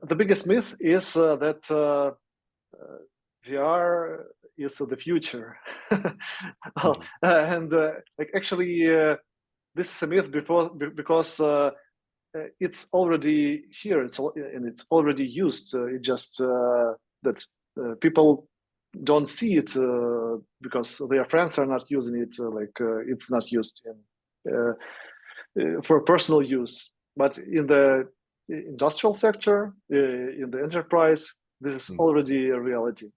the biggest myth is that VR is the future. And actually, this is a myth because it's already here. It's already used. It just that people don't see it because their friends are not using it. It's not used for personal use. But in the industrial sector, in the enterprise, this is already a reality.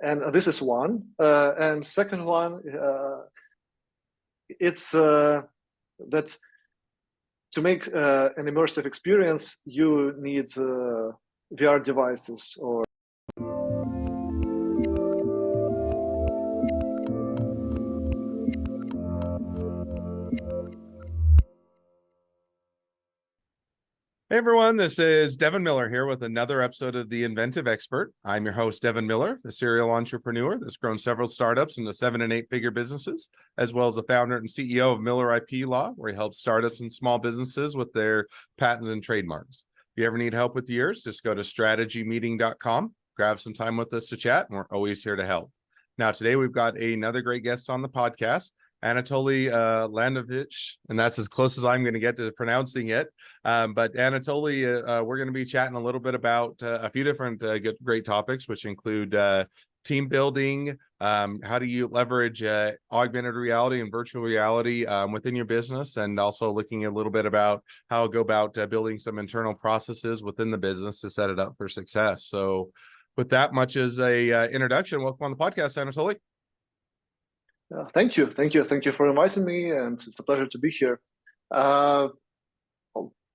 And this is one. And second one, it's that to make an immersive experience, you need VR devices or Hey everyone, this is Devin Miller here with another episode of The Inventive Expert. I'm your host, Devin Miller, the serial entrepreneur that's grown several startups into 7- and 8-figure businesses, as well as the founder and CEO of Miller IP Law, where he helps startups and small businesses with their patents and trademarks. If you ever need help with yours, just go to strategymeeting.com, grab some time with us to chat, and we're always here to help. Now, today we've got another great guest on the podcast, Anatolii Landyshev, and that's as close as I'm going to get to pronouncing it. But Anatolii, we're going to be chatting a little bit about a few different great topics, which include team building, how do you leverage augmented reality and virtual reality within your business, and also looking a little bit about how to go about building some internal processes within the business to set it up for success. So with that much as a introduction, welcome on the podcast, Anatolii. Thank you for inviting me, and it's a pleasure to be here. So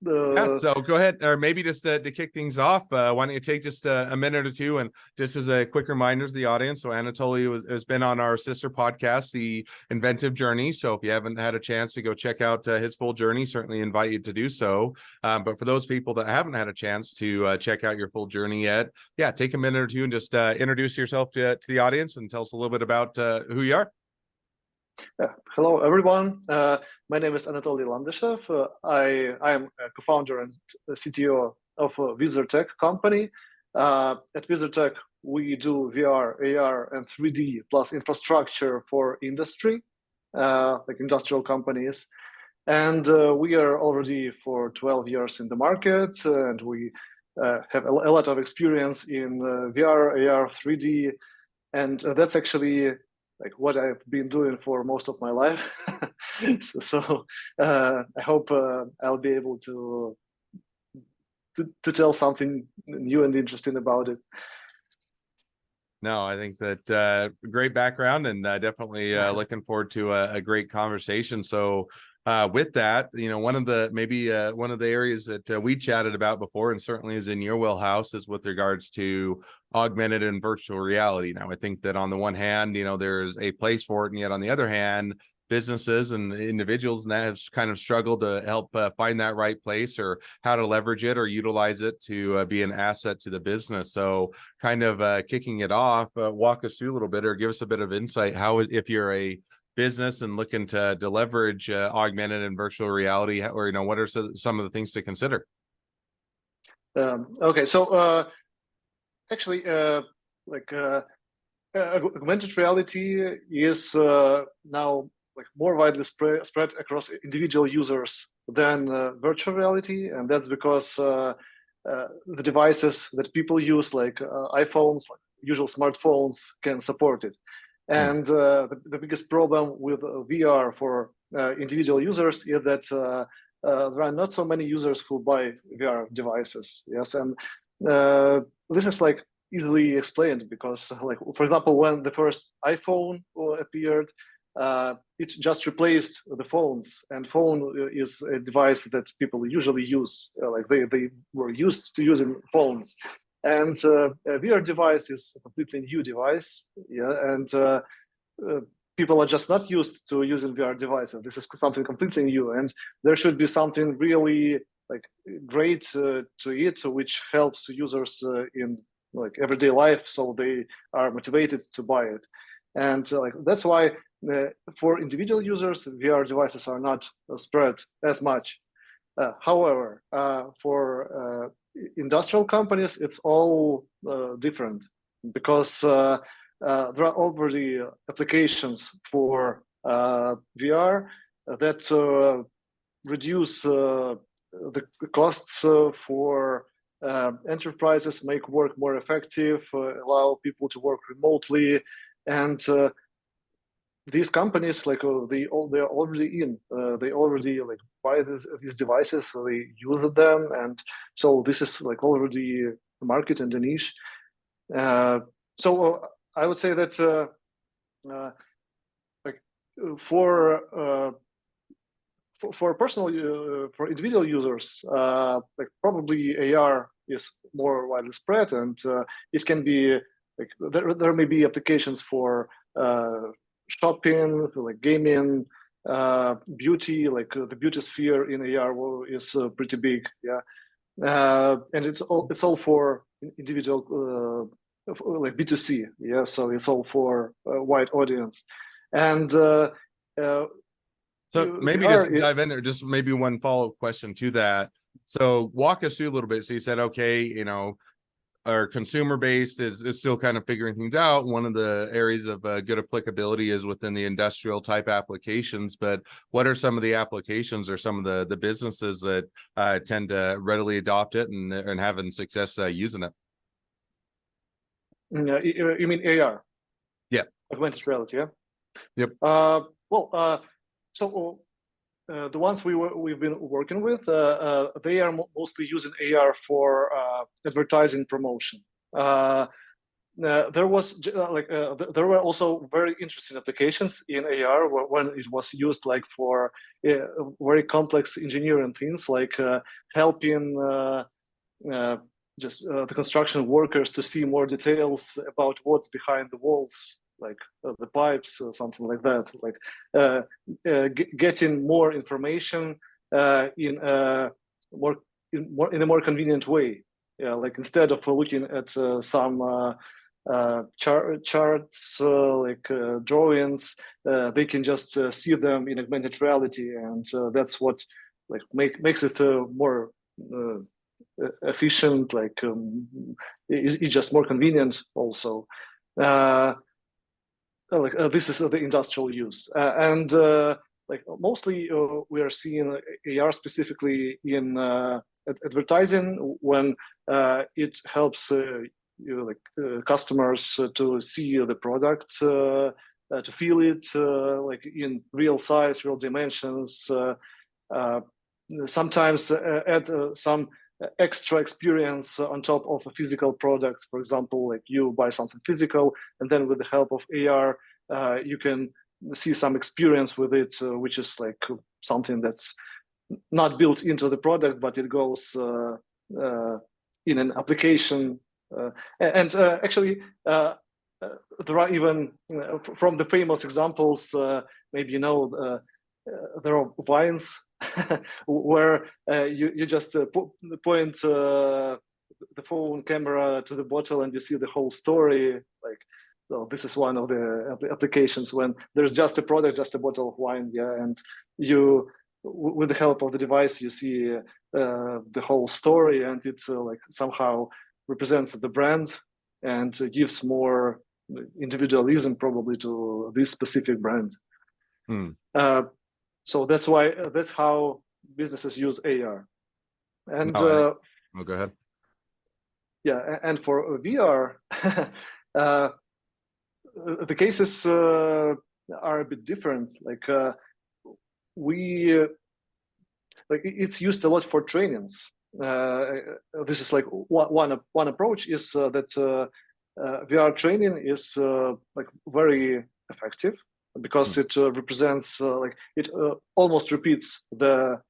go ahead, or maybe just to kick things off, why don't you take just a minute or two, and just as a quick reminder to the audience, so Anatolii has been on our sister podcast, The Inventive Journey, so if you haven't had a chance to go check out his full journey, certainly invite you to do so. But for those people that haven't had a chance to check out your full journey yet, take a minute or two and just introduce yourself to the audience and tell us a little bit about who you are. Hello, everyone. My name is Anatolii Landyshev. I am a co-founder and CTO of a VizorTech company. At VizorTech, we do VR, AR, and 3D plus infrastructure for industry, like industrial companies. And we are already for 12 years in the market, and we have a lot of experience in VR, AR, 3D, and that's actually like what I've been doing for most of my life. so I hope I'll be able to tell something new and interesting about it. No, I think that great background, and definitely looking forward to a great conversation. So with that, one of the areas that we chatted about before, and certainly is in your wheelhouse, is with regards to augmented and virtual reality. Now, I think that on the one hand, there's a place for it, and yet on the other hand, businesses and individuals and that have kind of struggled to help find that right place, or how to leverage it or utilize it to be an asset to the business. So kind of kicking it off, walk us through a little bit, or give us a bit of insight how, if you're a business and looking to leverage augmented and virtual reality, or what are some of the things to consider? Okay, so actually, augmented reality is now more widely spread across individual users than virtual reality, and that's because the devices that people use, like iPhones, like usual smartphones, can support it. And the biggest problem with VR for individual users is that there are not so many users who buy VR devices. Yes, and this is easily explained because, for example, when the first iPhone appeared, it just replaced the phones, and phone is a device that people usually use. They were used to using phones. And a VR device is a completely new device, and people are just not used to using VR devices. This is something completely new, and there should be something really great to it, which helps users in everyday life, so they are motivated to buy it. And that's why for individual users, VR devices are not spread as much. However, for industrial companies, it's all different because there are already applications for VR that reduce the costs for enterprises, make work more effective, allow people to work remotely, and these companies they're already in. They already buy these devices, so they use them, and so this is already a market and a niche. So I would say that like for personal for individual users, probably AR is more widely spread, and it can be there may be applications for shopping, like gaming, beauty, the beauty sphere in AR is pretty big, yeah, and it's all for individual B2C, yeah, so it's all for a wide audience, and so maybe just dive in there, just maybe one follow-up question to that. So walk us through a little bit. So you said, okay, our consumer base is still kind of figuring things out. One of the areas of good applicability is within the industrial type applications, but what are some of the applications or some of the businesses that tend to readily adopt it and having success using it? You mean AR? Yeah. Augmented reality, yeah? Yep. So the ones we've been working with, they are mostly using AR for advertising promotion. There were also very interesting applications in AR when it was used for very complex engineering things, like helping the construction workers to see more details about what's behind the walls, like the pipes or something like that, getting more information in a more convenient way. Yeah, instead of looking at some charts, drawings, they can just see them in augmented reality, and that's what makes it more efficient. It's just more convenient also. This is the industrial use, and mostly we are seeing AR specifically in advertising when it helps customers to see the product, to feel it in real size, real dimensions. Sometimes add some extra experience on top of a physical product. For example, you buy something physical, and then with the help of AR, you can see some experience with it, which is something that's not built into the product, but it goes in an application. Actually, there are even from the famous examples, maybe there are wines where you just point the phone camera to the bottle and you see the whole story. So this is one of the applications when there's just a product, just a bottle of wine, yeah, and you, with the help of the device, you see the whole story, and it somehow represents the brand and gives more individualism probably to this specific brand. So that's how businesses use AR. And go ahead. Yeah, and for VR, the cases are a bit different. It's used a lot for trainings. This is one approach is that VR training is very effective, because it represents it almost repeats the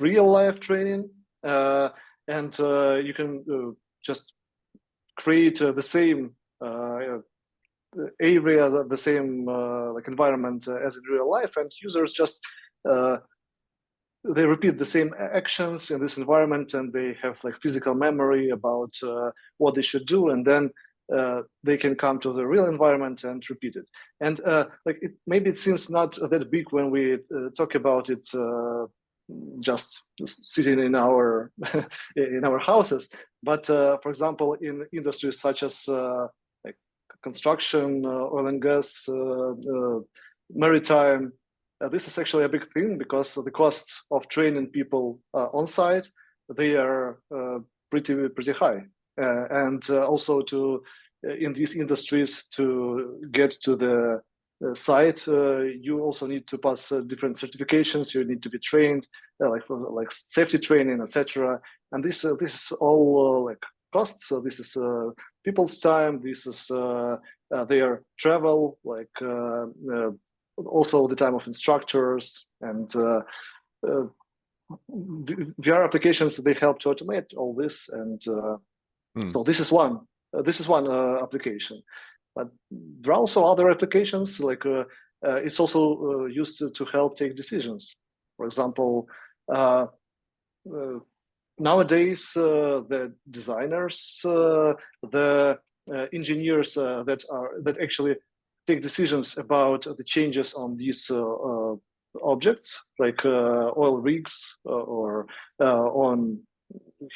real life training, and you can just create the same area, the same environment as in real life, and users just they repeat the same actions in this environment, and they have physical memory about what they should do, and then they can come to the real environment and repeat it. And maybe it seems not that big when we talk about it just sitting in our in our houses. But for example, in industries such as like construction, oil and gas, maritime, this is actually a big thing because the costs of training people on site, they are pretty high, and also to in these industries to get to the site, you also need to pass different certifications. You need to be trained, like safety training, etc. And this is all like costs. So this is people's time. This is their travel, like also the time of instructors and VR applications. They help to automate all this, and so this is one. This is one application. But there are also other applications, like it's also used to help take decisions. For example, nowadays the designers, the engineers that actually take decisions about the changes on these objects, like oil rigs or on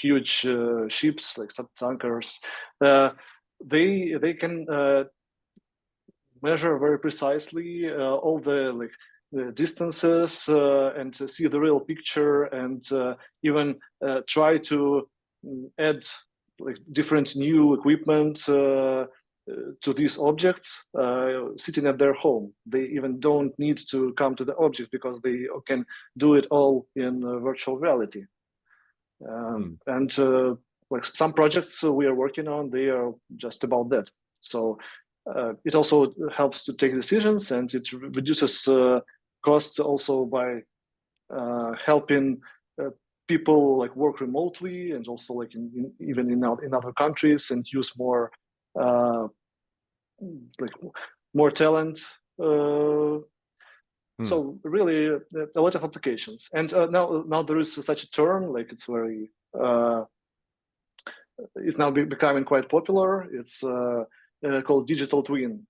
huge ships like tankers. They can measure very precisely all the distances and to see the real picture, and even try to add like different new equipment to these objects sitting at their home. They even don't need to come to the object because they can do it all in virtual reality. And like some projects we are working on, they are just about that. So it also helps to take decisions, and it reduces costs also by helping people like work remotely, and also like even in other countries, and use more like more talent. So really a lot of applications. And now there is such a term, like it's very it's now becoming quite popular. It's called digital twin.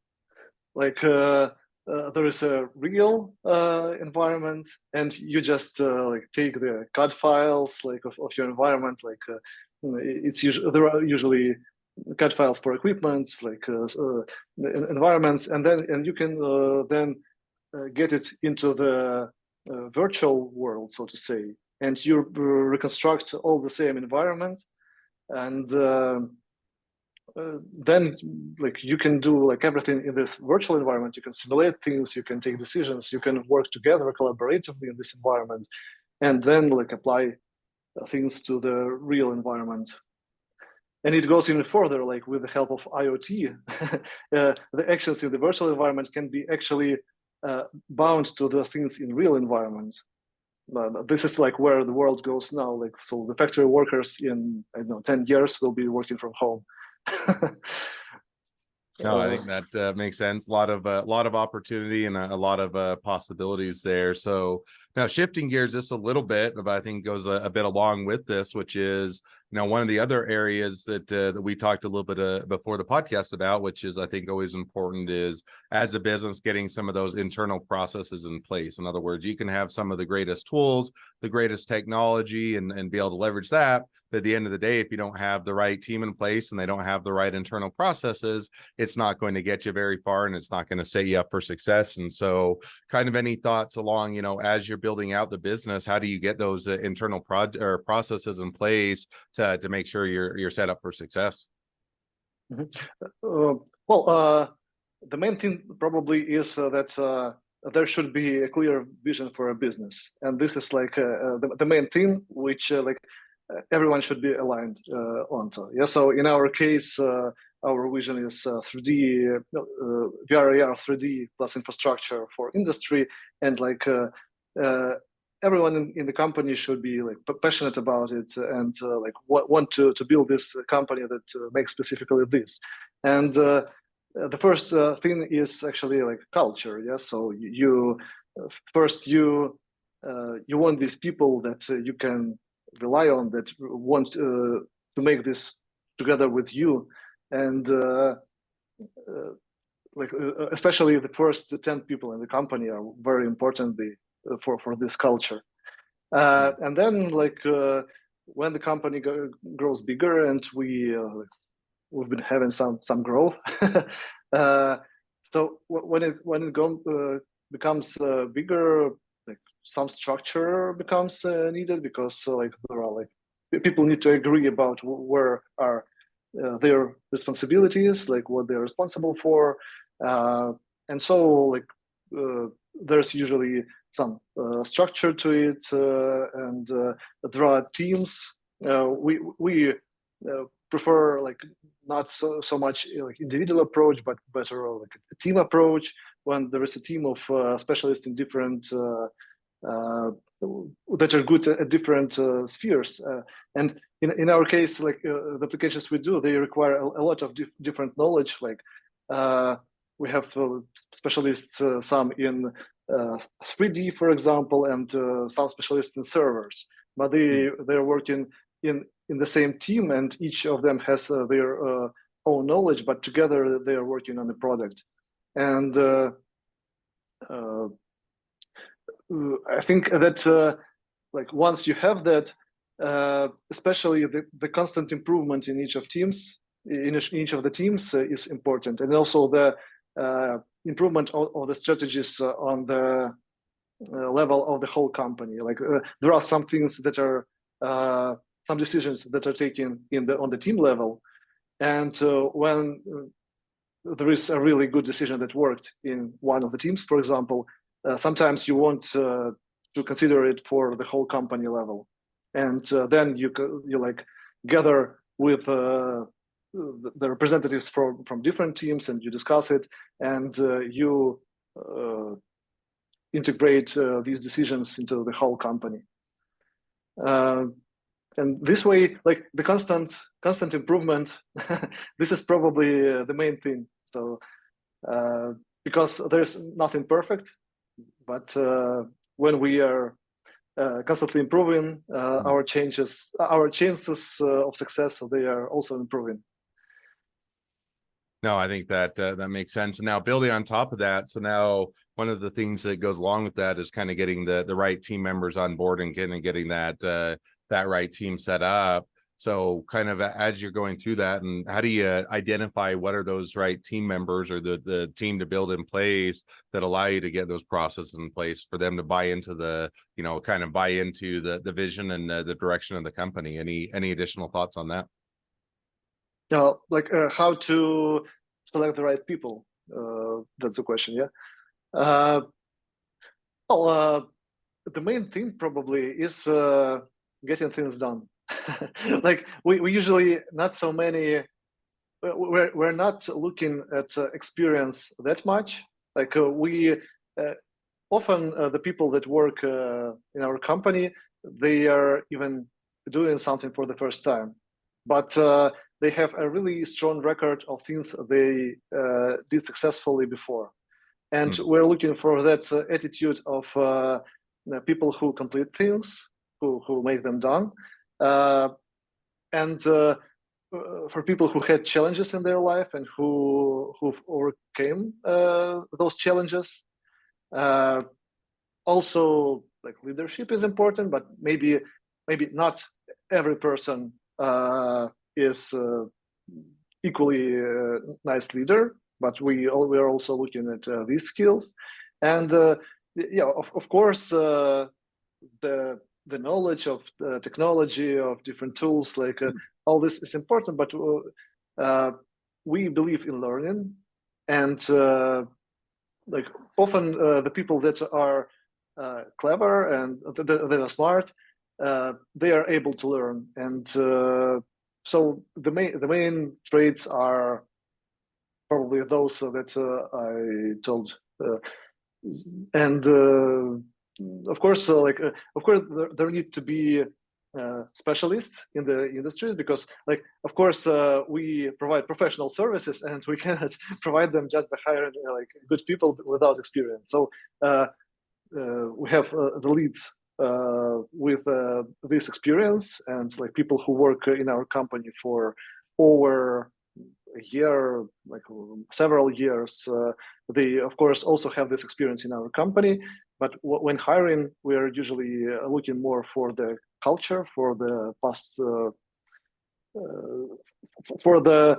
Like there is a real environment, and you just like take the CAD files like of your environment. Like it's usually there are usually CAD files for equipment, like environments, and you can then get it into the virtual world, so to say, and you reconstruct all the same environment, and then like you can do like everything in this virtual environment. You can simulate things, you can take decisions, you can work together collaboratively in this environment, and then like apply things to the real environment. And it goes even further, like with the help of IoT, the actions in the virtual environment can be actually bound to the things in real environment. This is like where the world goes now. Like, so the factory workers in, I don't know, 10 years will be working from home. No, I think that makes sense. A lot of opportunity and a lot of possibilities there. So now shifting gears just a little bit, but I think goes a bit along with this, which is, you know, one of the other areas that that we talked a little bit before the podcast about, which is I think always important, is as a business getting some of those internal processes in place. In other words, you can have some of the greatest tools, the greatest technology, and be able to leverage that. But at the end of the day, if you don't have the right team in place and they don't have the right internal processes, it's not going to get you very far, and it's not going to set you up for success. And so kind of any thoughts along, you know, as you're building out the business, how do you get those internal processes in place to make sure you're set up for success? Well, the main thing probably is that there should be a clear vision for a business, and this is like the main thing which like everyone should be aligned onto. Yeah. So in our case, our vision is 3D, VR, AR, 3D plus infrastructure for industry, and like everyone in the company should be like passionate about it, and like want to build this company that makes specifically this. And the first thing is actually like culture. Yeah. So you first you want these people that you can rely on, that want to make this together with you, and like especially the first 10 people in the company are very important for this culture. And then when the company grows bigger and we've been having some growth. So when it becomes bigger, like some structure becomes needed, because there are people need to agree about where are their responsibilities, like what they're responsible for, and so there's usually some structure to it, and there are teams. We prefer not so much individual approach, but better like a team approach, when there is a team of specialists in different that are good at different spheres. And in our case, the applications we do, they require a lot of different knowledge. We have specialists, some in 3D, for example, and some specialists in servers, but they're working in the same team, and each of them has their own knowledge, but together they are working on the product. And I think that once you have that, especially the constant improvement in each of the teams is important, and also the improvement of the strategies on the level of the whole company. There are some things that are some decisions that are taken on the team level, and when there is a really good decision that worked in one of the teams, for example, sometimes you want to consider it for the whole company level, and then you gather with the representatives from different teams, and you discuss it, and you integrate these decisions into the whole company. And this way, the constant improvement, this is probably the main thing. So because there's nothing perfect, but when we are constantly improving, our chances of success, they are also improving. No, I think that that makes sense. And now building on top of that, so now one of the things that goes along with that is kind of getting the right team members on board and getting that right team set up. So kind of as you're going through that, and how do you identify what are those right team members or the team to build in place that allow you to get those processes in place for them to buy into the vision and the direction of the company? Any additional thoughts on that? How to select the right people? That's the question, yeah. The main thing probably is getting things done. We usually not so many. We're not looking at experience that much. We often the people that work in our company, they are even doing something for the first time, but they have a really strong record of things they did successfully before. And we're looking for that attitude of people who complete things, who make them done, and for people who had challenges in their life and who've overcame those challenges. Also, leadership is important, but maybe not every person is equally nice leader, but we are also looking at these skills. And of course, the knowledge of the technology, of different tools, all this is important, but we believe in learning, and often the people that are clever and that are smart, they are able to learn. And so the main traits are probably those that I told, and of course, there need to be specialists in the industry, because of course we provide professional services, and we cannot provide them just by hiring good people without experience. So we have the leads with this experience, and people who work in our company for over a year, several years. They of course also have this experience in our company, But when hiring, we are usually looking more for the culture, for the past, for the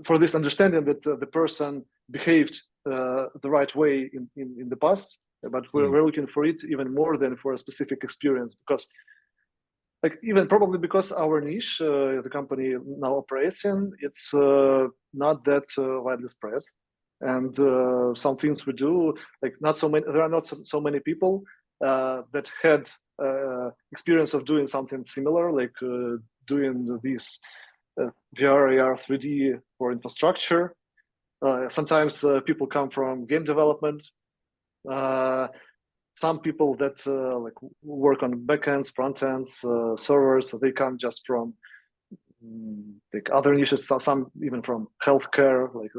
for this understanding that the person behaved the right way in the past. But we're looking for it even more than for a specific experience, because like even probably because our niche, the company now operates in, it's not that widely spread, and some things we do, like not so many. There are not so many people that had experience of doing something similar, like doing this VR, AR, 3D for infrastructure. Sometimes people come from game development. Some people that like work on backends, front ends, servers, they come just from like other niches. Some even from healthcare, like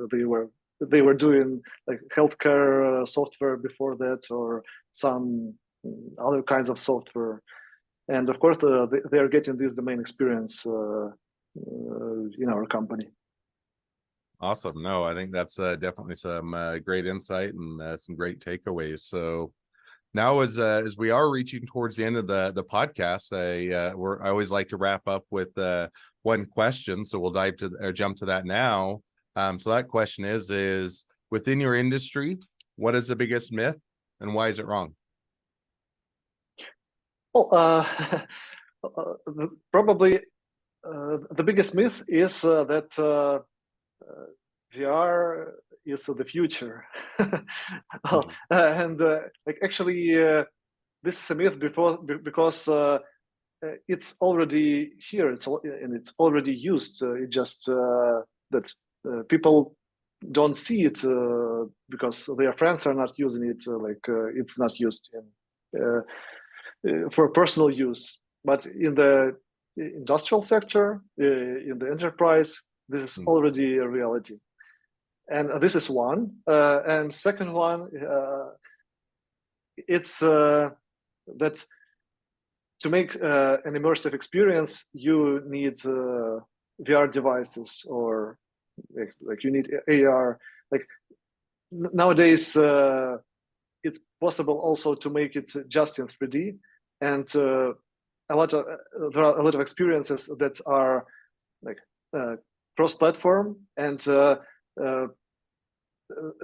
they were doing like healthcare software before that, or some other kinds of software. And of course, they are getting this domain experience in our company. Awesome. No, I think that's definitely some great insight and some great takeaways. So now, as we are reaching towards the end of the podcast, I always like to wrap up with one question. So we'll jump to that now. So that question is within your industry, what is the biggest myth and why is it wrong? Well, probably the biggest myth is that VR is the future. And like actually, this is a myth because it's already here. It's already used. It just that people don't see it because their friends are not using it. It's not used for personal use. But in the industrial sector, in the enterprise, this is already a reality. And this is one. And second one, it's that to make an immersive experience, you need VR devices, or like you need AR. Like nowadays, it's possible also to make it just in 3D, and there are a lot of experiences that are like cross-platform, and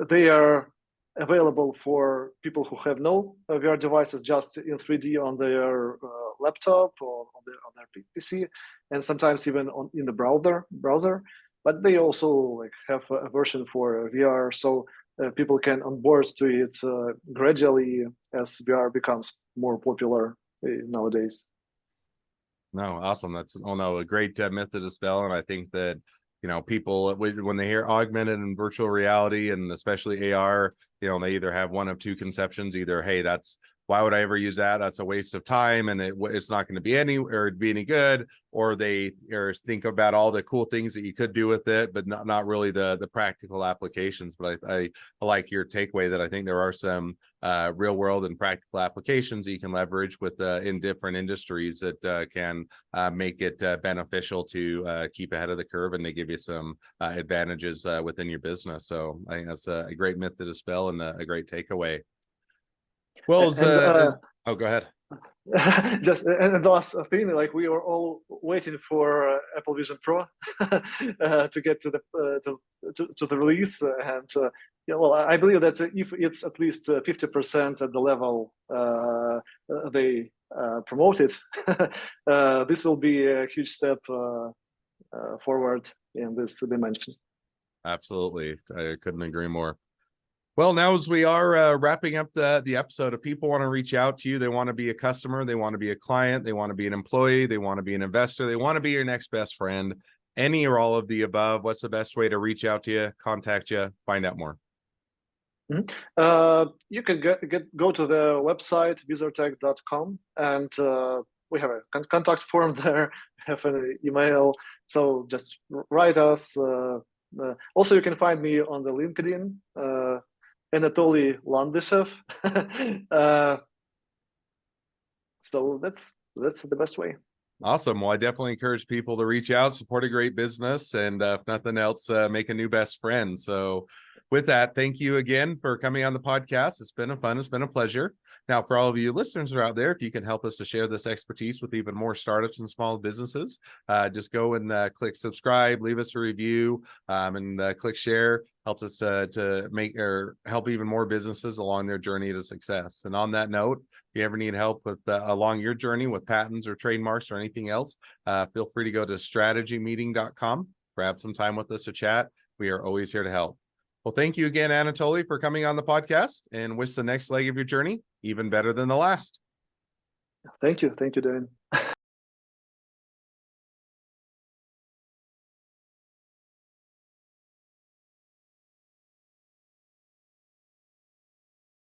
they are available for people who have no VR devices, just in 3D on their laptop or on their PC, and sometimes even in the browser. But they also like have a version for VR, so people can onboard to it gradually as VR becomes more popular nowadays. No, awesome. That's a great myth to dispel, and I think that people when they hear augmented and virtual reality, and especially AR, they either have one of two conceptions: either, hey, why would I ever use that? That's a waste of time, and it's not going to be any good, or they think about all the cool things that you could do with it, but not really the practical applications. But I like your takeaway that I think there are some real world and practical applications that you can leverage with in different industries that can make it beneficial to keep ahead of the curve, and they give you some advantages within your business. So I think that's a great myth to dispel and a great takeaway. Well, oh, go ahead. Just and the last thing, like we were all waiting for Apple Vision Pro to get to the release, and yeah, well, I believe that if it's at least 50% at the level they promoted, this will be a huge step forward in this dimension. Absolutely, I couldn't agree more. Well, now as we are wrapping up the episode, if people want to reach out to you, they want to be a customer, they want to be a client, they want to be an employee, they want to be an investor, they want to be your next best friend, any or all of the above, what's the best way to reach out to you, contact you, find out more? You can go to the website wizardtech.com, and we have a contact form there, have an email, so just write us. Also, you can find me on the LinkedIn, Anatolii Landyshev. So that's the best way. Awesome. Well, I definitely encourage people to reach out, support a great business, and if nothing else, make a new best friend. So With that, thank you again for coming on the podcast. It's been fun. It's been a pleasure. Now, for all of you listeners that are out there, if you can help us to share this expertise with even more startups and small businesses, just go and click subscribe, leave us a review, and click share. Helps us to make or help even more businesses along their journey to success. And on that note, if you ever need help with along your journey with patents or trademarks or anything else, feel free to go to strategymeeting.com, grab some time with us to chat. We are always here to help. Well, thank you again, Anatolii, for coming on the podcast, and wish the next leg of your journey even better than the last. Thank you, Dan.